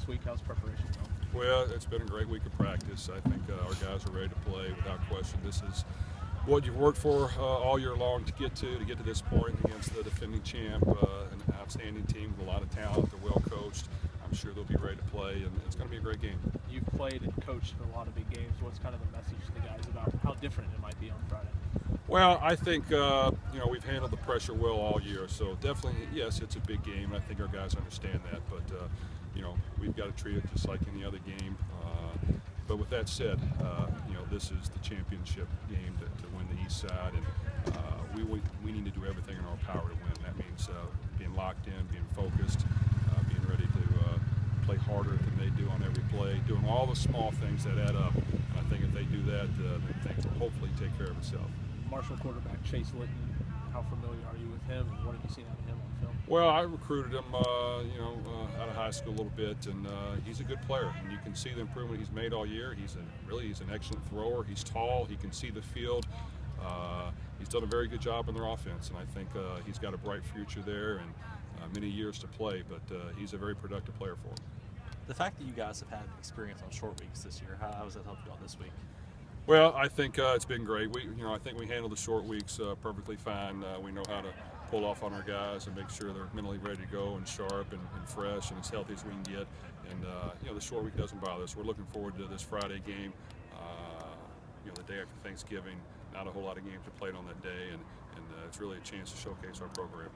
this week. How's preparation going? Well, it's been a great week of practice. I think our guys are ready to play without question. This is what you've worked for all year long to get to this point against the defending champ, an outstanding team with a lot of talent. They're well coached. I'm sure they'll be ready to play, and it's going to be a great game. You've played and coached in a lot of big games. What's kind of the message to the guys about how different it might be on Friday? Well, I think we've handled the pressure well all year, so definitely, yes, it's a big game. I think our guys understand that, but we've got to treat it just like any other game. But with that said, this is the championship game to win the East Side, and we need to do everything in our power to win. That means being locked in, being focused, being ready to play harder than they do on every play, doing all the small things that add up. And I think if they do that, then things will hopefully take care of itself. Marshall quarterback Chase Litton, how familiar are you with him, and what have you seen out of him on film? Well, I recruited him, out of high school a little bit, and he's a good player. And you can see the improvement he's made all year. He's an excellent thrower. He's tall. He can see the field. He's done a very good job in their offense, and I think he's got a bright future there and many years to play. But he's a very productive player for him. The fact that you guys have had experience on short weeks this year, how has that helped you out this week? Well, I think it's been great. I think we handled the short weeks perfectly fine. We know how to pull off on our guys and make sure they're mentally ready to go and sharp and fresh and as healthy as we can get. And the short week doesn't bother us. We're looking forward to this Friday game. The day after Thanksgiving. Not a whole lot of games are played on that day, and it's really a chance to showcase our program.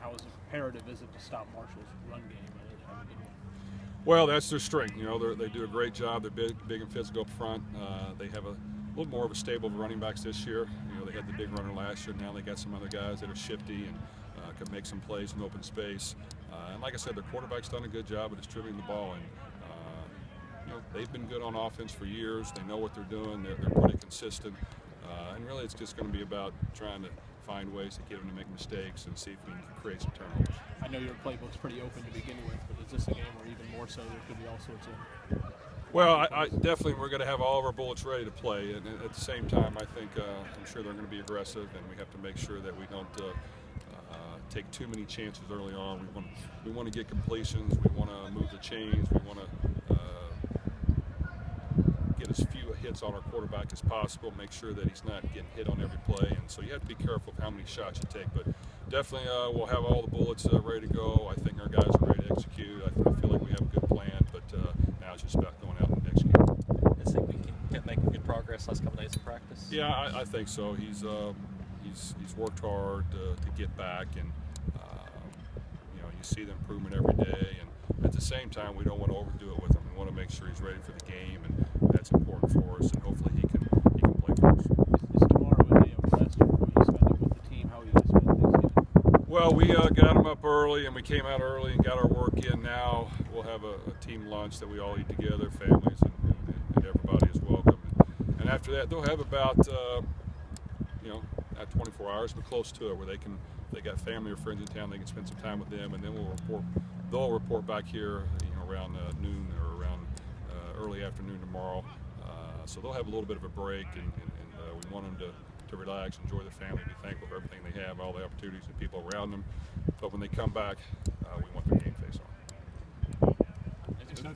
How imperative is it to stop Marshall's run game? Well, that's their strength. They do a great job. They're big and physical up front. They have a little more of a stable of running backs this year. They had the big runner last year. Now they got some other guys that are shifty and can make some plays in open space. And like I said, their quarterback's done a good job at distributing the ball. And they've been good on offense for years. They know what they're doing. They're pretty consistent. And really, it's just going to be about trying to find ways to get them to make mistakes and see if we can create some turnovers. I know your playbook's pretty open to begin with, but is this a game where even more so there could be all sorts of... Well, I definitely we're going to have all of our bullets ready to play, and at the same time, I think I'm sure they're going to be aggressive, and we have to make sure that we don't take too many chances early on. We want to get completions. We want to move the chains. We want to get as few hits on our quarterback as possible. Make sure that he's not getting hit on every play, and so you have to be careful of how many shots you take. But definitely, we'll have all the bullets ready to go. I think our guys are ready to execute. I feel like we have a good plan, but now it's just about going out and executing. I think we can make good progress last couple days of practice. Yeah, I think so. He's worked hard to get back, and you see the improvement every day. And at the same time, we don't want to overdo it with him. We want to make sure he's ready for the game, and that's important for us. And hopefully, he can play for us. Is tomorrow a day of rest, or will you spend it with the team? How are you guys spending Thanksgiving? Well, we got him up early, and we came out early and got our work in. Now we'll have a team lunch that we all eat together, families, and everybody is welcome. And after that, they'll have about not 24 hours, but close to it, where they got family or friends in town. They can spend some time with them, and then they'll report back here, around noon or around early afternoon tomorrow. So they'll have a little bit of a break, and we want them to relax, enjoy their family, be thankful for everything they have, all the opportunities and people around them. But when they come back, we want their game face on.